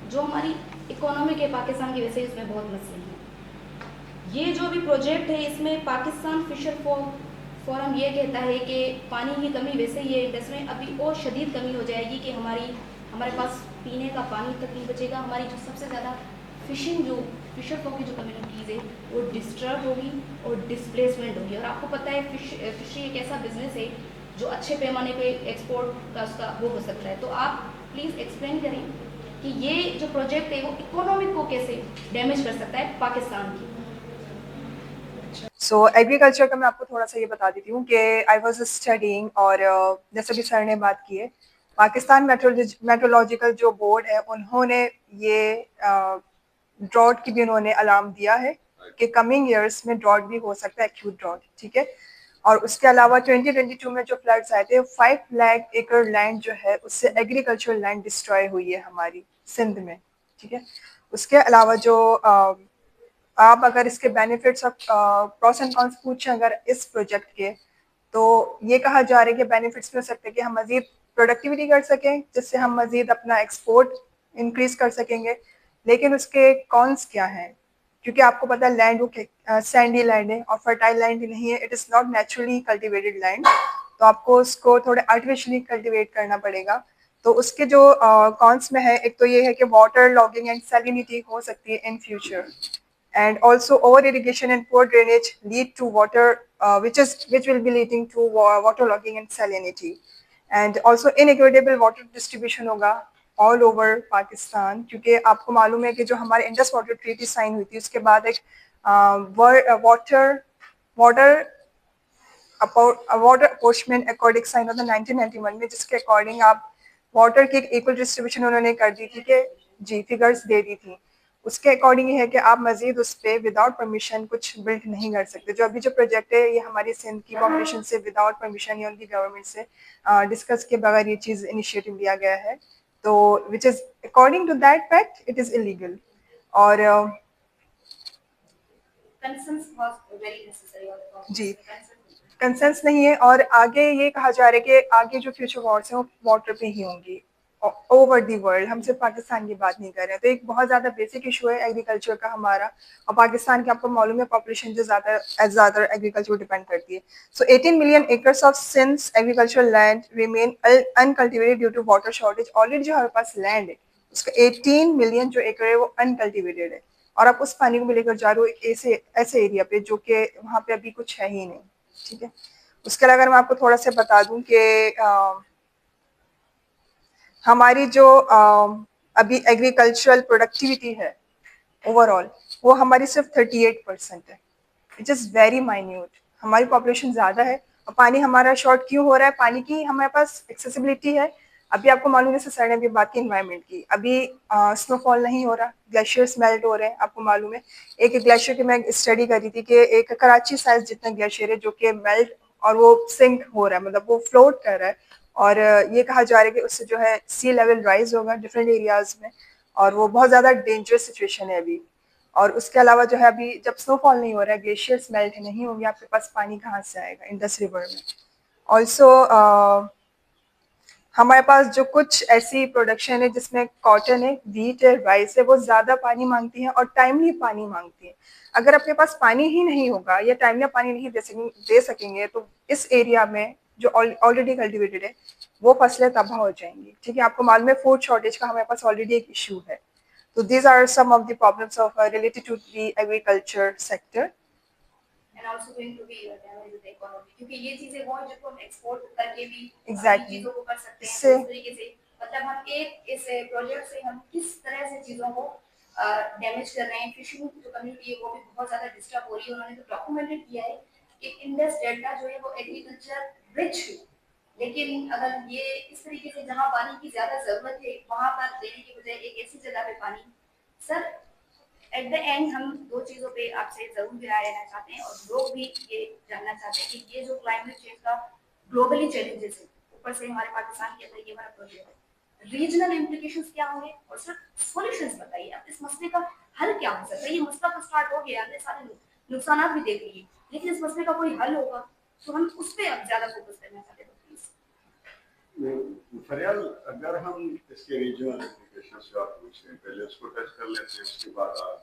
जो हमारी इकोनॉमिक है पाकिस्तान की, वैसे इसमें बहुत मसले हैं। ये जो भी प्रोजेक्ट है इसमें पाकिस्तान फिशर फोरम ये कहता है कि पानी की कमी, वैसे ये इंडस्ट्री में अभी और शदीद कमी हो जाएगी कि हमारे पास पीने का पानी तक नहीं बचेगा। हमारी जो सबसे ज़्यादा फिशिंग, जो फिशर फॉक की जो कम्युनिटीज़ है वो डिस्टर्ब होगी और डिस्प्लेसमेंट होगी। और आपको पता है फिशरी एक ऐसा बिजनेस है जो अच्छे पैमाने पे एक्सपोर्ट का उसका वो हो सकता है। तो आप प्लीज़ एक्सप्लेन करें कि ये जो प्रोजेक्ट है वो इकोनॉमिक को कैसे डैमेज कर सकता है पाकिस्तान की। सो एग्रीकल्चर का मैं आपको थोड़ा सा ये बता देती हूँ कि आई वॉज स्टडिंग, और जैसे भी सर ने बात की है, पाकिस्तान मेट्रोलॉजिकल जो बोर्ड है उन्होंने ये ड्रॉट की भी उन्होंने अलार्म दिया है कि कमिंग ईयर्स में ड्रॉट भी हो सकता है, एक्यूट ड्रॉट, ठीक है। और उसके अलावा 2022 में जो फ्लड्स आए थे, 5 लाख एकड़ लैंड जो है उससे एग्रीकल्चर लैंड डिस्ट्रॉय हुई है हमारी सिंध में, ठीक है। उसके अलावा जो आप अगर इसके बेनिफिट्स और प्रोस एंड कॉन्स पूछें अगर इस प्रोजेक्ट के, तो ये कहा जा रहा है कि बेनिफिट्स भी हो सकते हैं कि हम मजीद प्रोडक्टिविटी कर सकें, जिससे हम मजीद अपना एक्सपोर्ट इंक्रीज कर सकेंगे। लेकिन उसके कॉन्स क्या हैं? क्योंकि आपको पता है लैंड वो सैंडी लैंड है और फर्टाइल लैंड भी नहीं है, it is not naturally cultivated land, तो आपको उसको थोड़े आर्टिफिशियली कल्टिवेट करना पड़ेगा। तो उसके जो कॉन्स में है, एक तो ये है कि वाटर लॉगिंग एंड सैलिनिटी हो सकती है in future, and also over irrigation and poor drainage lead to water which will be leading to water logging and salinity, and also inequitable water distribution होगा ऑल ओवर पाकिस्तान। क्योंकि आपको मालूम है कि जो हमारे इंडस वाटर ट्रीटी साइन हुई थी उसके बाद एक water water water apportionment according sign होता 1991 में, जिसके अकॉर्डिंग आप वाटर की एक इक्वल डिस्ट्रीब्यूशन उन्होंने कर दी थी कि जी फिगर्स दे दी थी। उसके अकॉर्डिंग ये है कि आप मजीद उस पर विदाउट परमिशन कुछ बिल्ड नहीं कर सकते। जो अभी जो प्रोजेक्ट है ये हमारी सिंध की पॉपुलेशन से विदाउट परमिशन या उनकी गवर्नमेंट से डिस्कस के बगैर ये चीज़ इनिशिएटिव लिया गया है, तो which is according to that fact it is illegal. और जी कंसेंस नहीं है, और आगे ये कहा जा रहा है कि आगे जो फ्यूचर वॉर्स हैं वो वाटर पे ही होंगी ओवर दी वर्ल्ड। हम सिर्फ पाकिस्तान की बात नहीं कर रहे हैं। तो एक बहुत ज़्यादा बेसिक इशू है एग्रीकल्चर का हमारा, और पाकिस्तान की आपको मालूम है पॉपुलेशन जो ज़्यादा एग्रीकल्चर डिपेंड करती है। So 18 million acres of since agriculture land remain uncultivated due to water shortage. Already जो हमारे पास लैंड है उसका 18 मिलियन जो एकड़ है वो अनकल्टिवेटेड है, और आप उस पानी को भी लेकर जा रहे हो एक ऐसे ऐसे एरिया पे जो कि वहाँ पे अभी कुछ है ही नहीं, ठीक है। उसके अलावा अगर मैं आपको थोड़ा सा बता दूं कि हमारी जो अभी एग्रीकल्चरल प्रोडक्टिविटी है ओवरऑल, वो हमारी सिर्फ 38% है, इट इज़ वेरी माइन्यूट। हमारी पॉपुलेशन ज़्यादा है और पानी हमारा शॉर्ट क्यों हो रहा है? पानी की हमारे पास एक्सेसिबिलिटी है। अभी आपको मालूम है, जैसे सर ने अभी बात की इन्वायरमेंट की, अभी स्नोफॉल नहीं हो रहा, ग्लेशियर्स मेल्ट हो रहे हैं। आपको मालूम है एक ग्लेशियर की मैं स्टडी कर रही थी कि एक कराची साइज जितना ग्लेशियर है जो कि मेल्ट और वो सिंक हो रहा है, मतलब वो फ्लोट कर रहा है। और ये कहा जा रहा है कि उससे जो है सी लेवल राइज होगा डिफरेंट एरियाज में, और वो बहुत ज़्यादा डेंजरस सिचुएशन है अभी। और उसके अलावा जो है अभी जब स्नोफॉल नहीं हो रहा है, ग्लेशियर्स मेल्ट नहीं होंगे, आपके पास पानी कहाँ से आएगा इंडस रिवर में? ऑल्सो हमारे पास जो कुछ ऐसी प्रोडक्शन है जिसमें कॉटन है, व्हीट है, राइस है, वो ज़्यादा पानी मांगती हैं और टाइमली पानी मांगती हैं। अगर आपके पास पानी ही नहीं होगा या टाइमली पानी नहीं दे सकेंगे तो इस एरिया में जो ऑलरेडी कल्टिवेटेड है वो फसलें तबाह हो जाएंगी, ठीक है। आपको मालूम है फूड शॉर्टेज का हमारे पास ऑलरेडी एक इशू है। So these are some of the problems of related to the agriculture sector. And also going to be damage with the economy, क्योंकि ये चीजें वो हैं जिनको हम एक्सपोर्ट करके भी Exactly. चीजों को कर सकते हैं। इससे तो इस तरीके से मतलब हम एक इस प्रोजेक्ट से हम किस तरह से चीजों को डैमेज कर रहे हैं। फिशिंग जो कम्युनिटी है वो भी बहुत ज्यादा डिस्टर्ब हो रही है। उन्होंने तो डॉक्यूमेंटेड किया है कि इंडस डेल्टा जो है वो एग्रीकल्चर रिच है, लेकिन अगर ये इस तरीके से जहाँ पानी की ज्यादा जरूरत है वहां पर देने की बजाय एक ऐसी जगह पे पानी। सर एट द एंड हम दो चीजों पे आपसे जरूर भी राय लेना चाहते हैं और लोग भी ये जानना चाहते हैं कि ये जो क्लाइमेट चेंज का ग्लोबली चैलेंजेस है, ऊपर से हमारे पाकिस्तान के अंदर ये वाला प्रोजेक्ट है, रीजनल इम्प्लीकेशंस क्या होंगे और सर सॉल्यूशंस बताइए। अब इस मसले का हल क्या हो सकता है? ये मसला तो स्टार्ट हो गया, हमने सारे नुकसान भी देख लिए, लेकिन इस मसले का कोई हल होगा तो हम उस पर अब ज्यादा फोकस करना चाहते हैं। फरियाल, अगर हम इसके रीजनल एप्लीकेशन से आप पूछते हैं, पहले पहले उसको टच कर लेते हैं, उसके बाद आप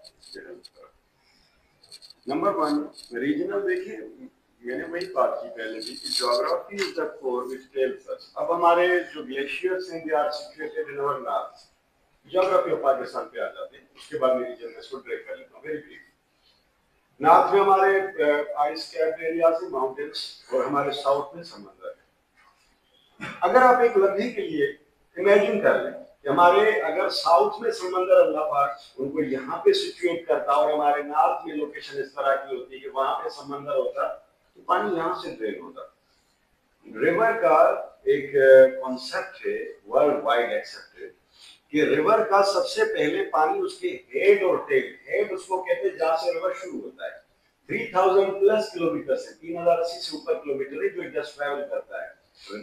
नंबर 1 रीजनल। देखिए मैंने वही बात की पहले भी कि geography is the core which tells us. अब हमारे जो ग्लेशियर्स हैं they are situated in our north. Geography of Pakistan पे आ जाते हैं, उसके बाद मैं रीजन में इसको ब्रेक कर लेता हूँ वेरी ब्रीफ। नॉर्थ में हमारे आइस कैप्ड एरियाज हैं, माउंटेन्स, और हमारे साउथ में समंदर है। अगर आप एक लम्हे के लिए इमेजिन कर लें कि हमारे अगर साउथ में समंदर अल्लाह पाक उनको यहाँ पे सिचुएट करता और हमारे नॉर्थ में लोकेशन इस तरह की होती कि वहां पे समंदर होता, तो पानी यहाँ से ड्रेन होता। रिवर का एक कॉन्सेप्ट है वर्ल्ड वाइड एक्सेप्टेड कि रिवर का सबसे पहले पानी उसके हेड और टेल, हेड उसको कहते हैं जहां से रिवर शुरू होता है, 3000 प्लस किलोमीटर से 3080 से ऊपर किलोमीटर है जो इट जस्ट ट्रैवल करता है,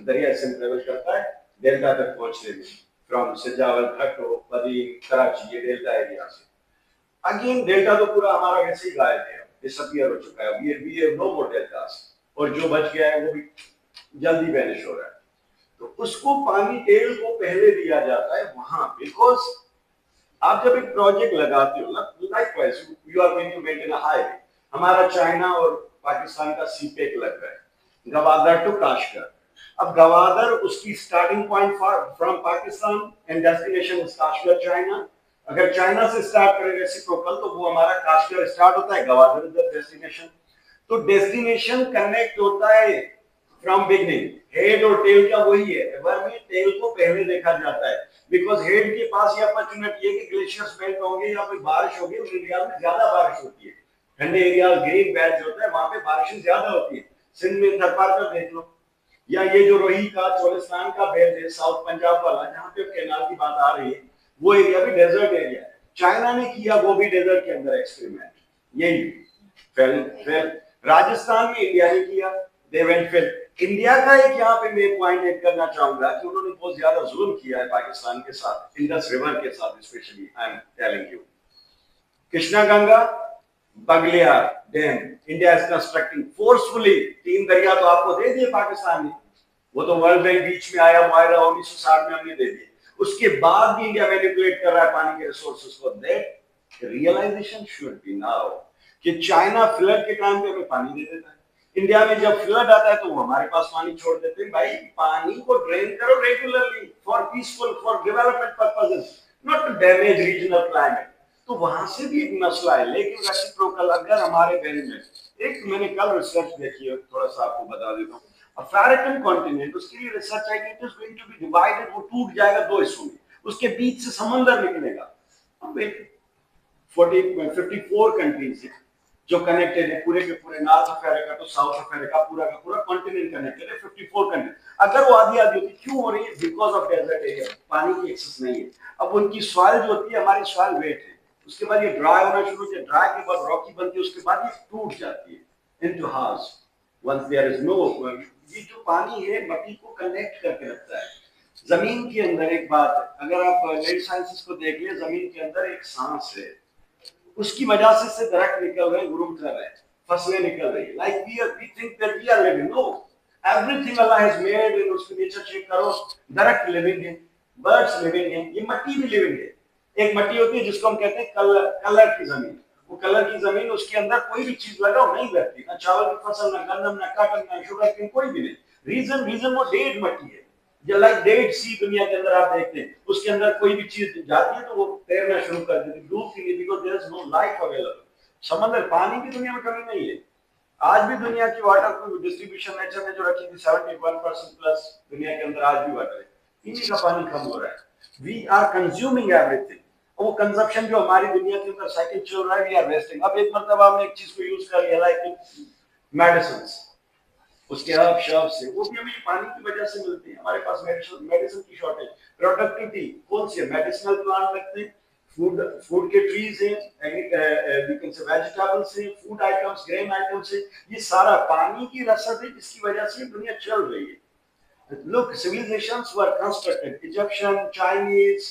दरिया से ट्रैवल करता है डेल्टा तक पहुंचने में, फ्रॉम सजावल खट्टो पदी कराची, ये डेल्टा एरिया से। अगेन डेल्टा तो पूरा हमारा वैसे ही गायब है, डिसअपीयर हो चुका है, we have no more deltas, और जो बच गया है वो भी जल्दी वैनिश हो रहा है। तो उसको पानी टेल को पहले दिया जाता है वहां, बिकॉज आप जब एक प्रोजेक्ट लगाते हो ना, likewise you are going to maintain a highway. हमारा चाइना और पाकिस्तान का सीपेक लग रहा है, गवादर टू काशगर। अब गवादर उसकी starting point from Pakistan and destination is Kashgar China. अगर चाइना से स्टार्ट करें रेसिप्रोकल तो वो हमारा काशगर स्टार्ट होता है, गवादर इज द डेस्टिनेशन। तो डेस्टिनेशन कनेक्ट होता है फ्रॉम बिगनिंग। हेड और टेल का वही है, रिवर में टेल को पहले देखा जाता है, बिकॉज हेड के पास ये अपॉर्चुनिटी है कि ग्लेशियर्स मेल्ट होंगे या कोई बारिश होगी, उस एरिया में ज्यादा बारिश होती है, ठंडे एरिया ग्रीन बेल्ट होता है वहां पे बारिशें ज्यादा होती है। सिंध में थरपारकर देख लो, या ये जो रोही का चोलिस्तान का बेल्ट है साउथ पंजाब वाला जहां पे कैनाल की बात आ रही है, वो एरिया भी डेजर्ट एरिया है। चाइना ने किया वो भी डेजर्ट के अंदर एक्सपेरिमेंट, यही फिर राजस्थान में इंडिया ने किया, दे वेंट फिर। इंडिया का एक यहाँ पे मैं पॉइंट ऐड करना चाहूंगा कि उन्होंने बहुत ज्यादा जुल्म किया है पाकिस्तान के साथ, इंडस रिवर के साथ specially. I am telling you, Krishna Ganga Baglihar dam India is constructing forcefully. 3 दरिया तो आपको दे दिए पाकिस्तान ने, वो तो वर्ल्ड बैंक बीच में आया, मुआहदा 1960 में हमने दे दिए, उसके बाद भी इंडिया मैनिपुलेट कर रहा है पानी के रिसोर्सेज को। That realization should be now कि चाइना फ्लड के टाइम पे हमें पानी दे देता है, इंडिया में जब फ्लड आता है तो वो हमारे पास पानी छोड़ देते हैं। भाई पानी को ड्रेन करो regularly for peaceful, for development purposes, not to damage regional climate. तो वहां से भी एक मसला है, लेकिन रेसिप्रोकल अगर हमारे बारे में एक मैंने कल रिसर्च देखी है, थोड़ा सा आपको बता देता हूँ। अफ्रीकन कॉन्टिनेंट, उसके लिए रिसर्च है कि it is going to be divided, वो टूट जाएगा 2 हिस्सों में, उसके बीच से समंदर निकलेगा। अब 54 कंट्रीज है जो कनेक्टेड है, पूरे के पूरे नॉर्थ अफ्रीका तो साउथ अफ्रीका, पूरा का पूरा कॉन्टिनेंट कनेक्टेड है, 54 कंट्री। अगर वो आधी आधी होती, क्यों हो रही है? बिकॉज ऑफ डेजर्ट एरिया, पानी की एक्सेस नहीं है। अब उनकी सॉइल जो होती है, हमारी सॉइल वेट है, उसके बाद ये ड्राई होना शुरू होती है, ड्राई के बाद रॉकी बनती है, उसके बाद ये टूट जाती है into hours once there is no. ये जो पानी है मट्टी को कनेक्ट करके रखता है। जमीन के अंदर एक बात, अगर आप लैंड साइंसेस को देख ले, जमीन के अंदर एक सांस है, उसकी वजह से दरख्त निकल रहे हैं, ग्रूम कर रहे हैं, फसलें निकल रही है। Like we think that we are living, no, everything Allah has made in उसकी नेचर चेक करो, दरख्त लिविंग है, बर्ड्स लिविंग है, ये मिट्टी भी लिविंग है। एक मिट्टी होती है जिसको हम कहते हैं कलर की जमीन, वो कलर की जमीन, उसके अंदर कोई भी चीज लगाओ नहीं लगती, ना चावल की फसल, ना गंदम, ना काटन, ना शुगर केन, कोई भी नहीं। रीजन वो डेड मिट्टी है, जो लाइक डेड सी दुनिया के अंदर आप देखते हैं, उसके अंदर कोई भी चीज जाती है तो वो तैरना शुरू कर देती है, डूबती नहीं, because there is no life available. समंदर, पानी की दुनिया में कमी नहीं है। आज भी दुनिया की वाटर को डिस्ट्रीब्यूशन नेचर ने जो रखी थी 71% प्लस दुनिया के अंदर आज भी वाटर है, पीने का पानी कम हो रहा है। वी आर कंज्यूमिंग एवरीथिंग, वो कंजप्शन जो हमारी दुनिया के अंदर साइकिल चल रहा है, वी आर वेस्टिंग। अब एक मर्तबा हमने एक चीज को यूज कर लिया, लाइक मेडिसिन, उसके हर्ब शर्ब से, वो भी हमें पानी की वजह से मिलती है। हमारे पास मेडिसिन की शॉर्टेज, प्रोडक्टिविटी कौन सी है? मेडिसिनल प्लांट रखते हैं, फूड के ट्रीज हैं, वेजिटेबल्स हैं, फूड आइटम्स, ग्रेन आइटम्स हैं, ये सारा पानी की रसद है जिसकी वजह से दुनिया चल रही है। Look, civilizations were constructed, Egyptian, Chinese,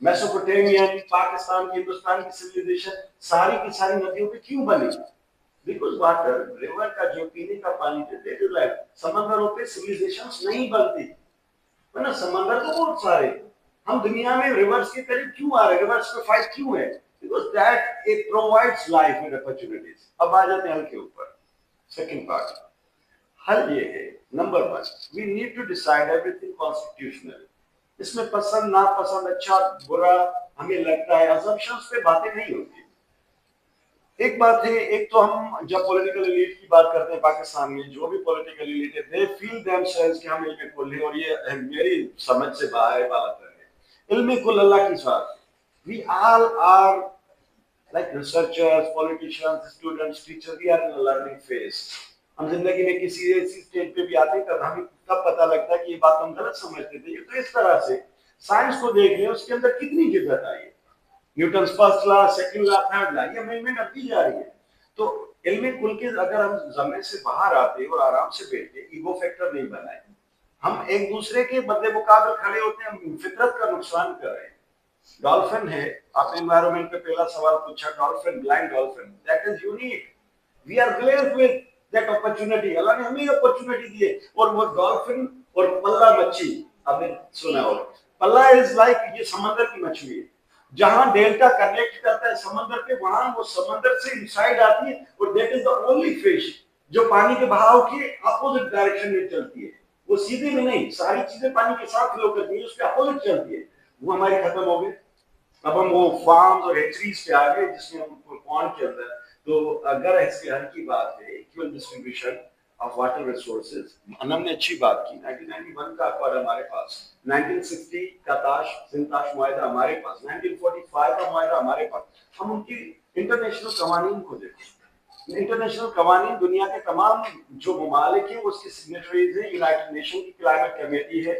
Mesopotamian, Pakistan, Hindustan की सिविलाइजेशन सारी की सारी नदियों पे क्यों बनी? बिकॉज वाटर, रिवर का जो पीने का पानी देते थे, लाइक समंदरों पे सिविलाइजेशंस नहीं बनती, वरना समंदर तो बहुत सारे, हम दुनिया में रिवर्स के करीब क्यों आ रहे हैं, रिवर्स पे फाइट क्यों है? Because that it provides life and opportunities. अब आ जाते हैं हल के ऊपर, सेकंड पार्ट। हल ये है, number 1, we need to decide everything constitutional. इसमें पसंद नापसंद, अच्छा बुरा, हमें लगता है, असम्पशंस पे बातें नहीं होती। एक बात है, एक तो हम जब पॉलिटिकल एलीट की बात करते हैं पाकिस्तान में, जो भी पॉलिटिकल एलीट है, दे फील देमसेल्व्स कि हम इल्म कुल है, और ये मेरी समझ से बाहर है बात है। इल्म कुल अल्लाह की साथ, we all are like researchers, politicians, students, teacher, we are in a learning phase. हम जिंदगी में किसी ऐसी स्टेज पे भी आते हैं तब हमें तब पता लगता है कि ये बात हम गलत समझते थे। तो इस तरह से साइंस को देख लें, उसके अंदर कितनी जिद्दत आई है। Newton first law, second law, third law, ये अमेंडमेंट अभी जा रही है। तो इल्म कुल के अगर हम जमीन से बाहर आते और आराम से बैठे, ईगो फैक्टर नहीं बनाए, हम एक दूसरे के बदले मुकाबले खड़े होते हैं, हम फितरत का नुकसान कर रहे हैं। डॉल्फिन है, आपने एनवायरनमेंट पे पहला सवाल पूछा, dolphin, blind dolphin, that is unique. We are blessed with that opportunity. अल्लाह ने हमें अपॉर्चुनिटी दी है। और वो डॉल्फिन और पल्ला मच्छी, आपने सुना होगा, पल्ला इज लाइक, ये समंदर की मछली है। जहां डेल्टा कनेक्ट करता है समंदर पे, वहां वो समंदर से इनसाइड आती है, और that is the only fish जो पानी के बहाव के अपोजिट डायरेक्शन में चलती है। वो सीधे में नहीं, सारी चीजें पानी के साथ फ्लो करती है, उसके अपोजिट चलती है। वो हमारी खत्म हो गई। अब हम वो फार्म्स और हेचरीज पे आ गए जिसमें हम पॉन्ड के अंदर। तो अगर इसके हल की बात है, equal distribution of water resources, Anam ने अच्छी बात की। 1991 का अकवाड हमारे पास, 1960 का ताश सिंताश मुआहदा हमारे पास, 1945 का मुआहदा हमारे पास। हम उनकी इंटरनेशनल कवानीन को देखें। इंटरनेशनल कवानीन दुनिया के तमाम जो ममालिक हैं उसके सिग्नेटरीज हैं। यूनाइटेड नेशन की क्लाइमेट कमेटी है,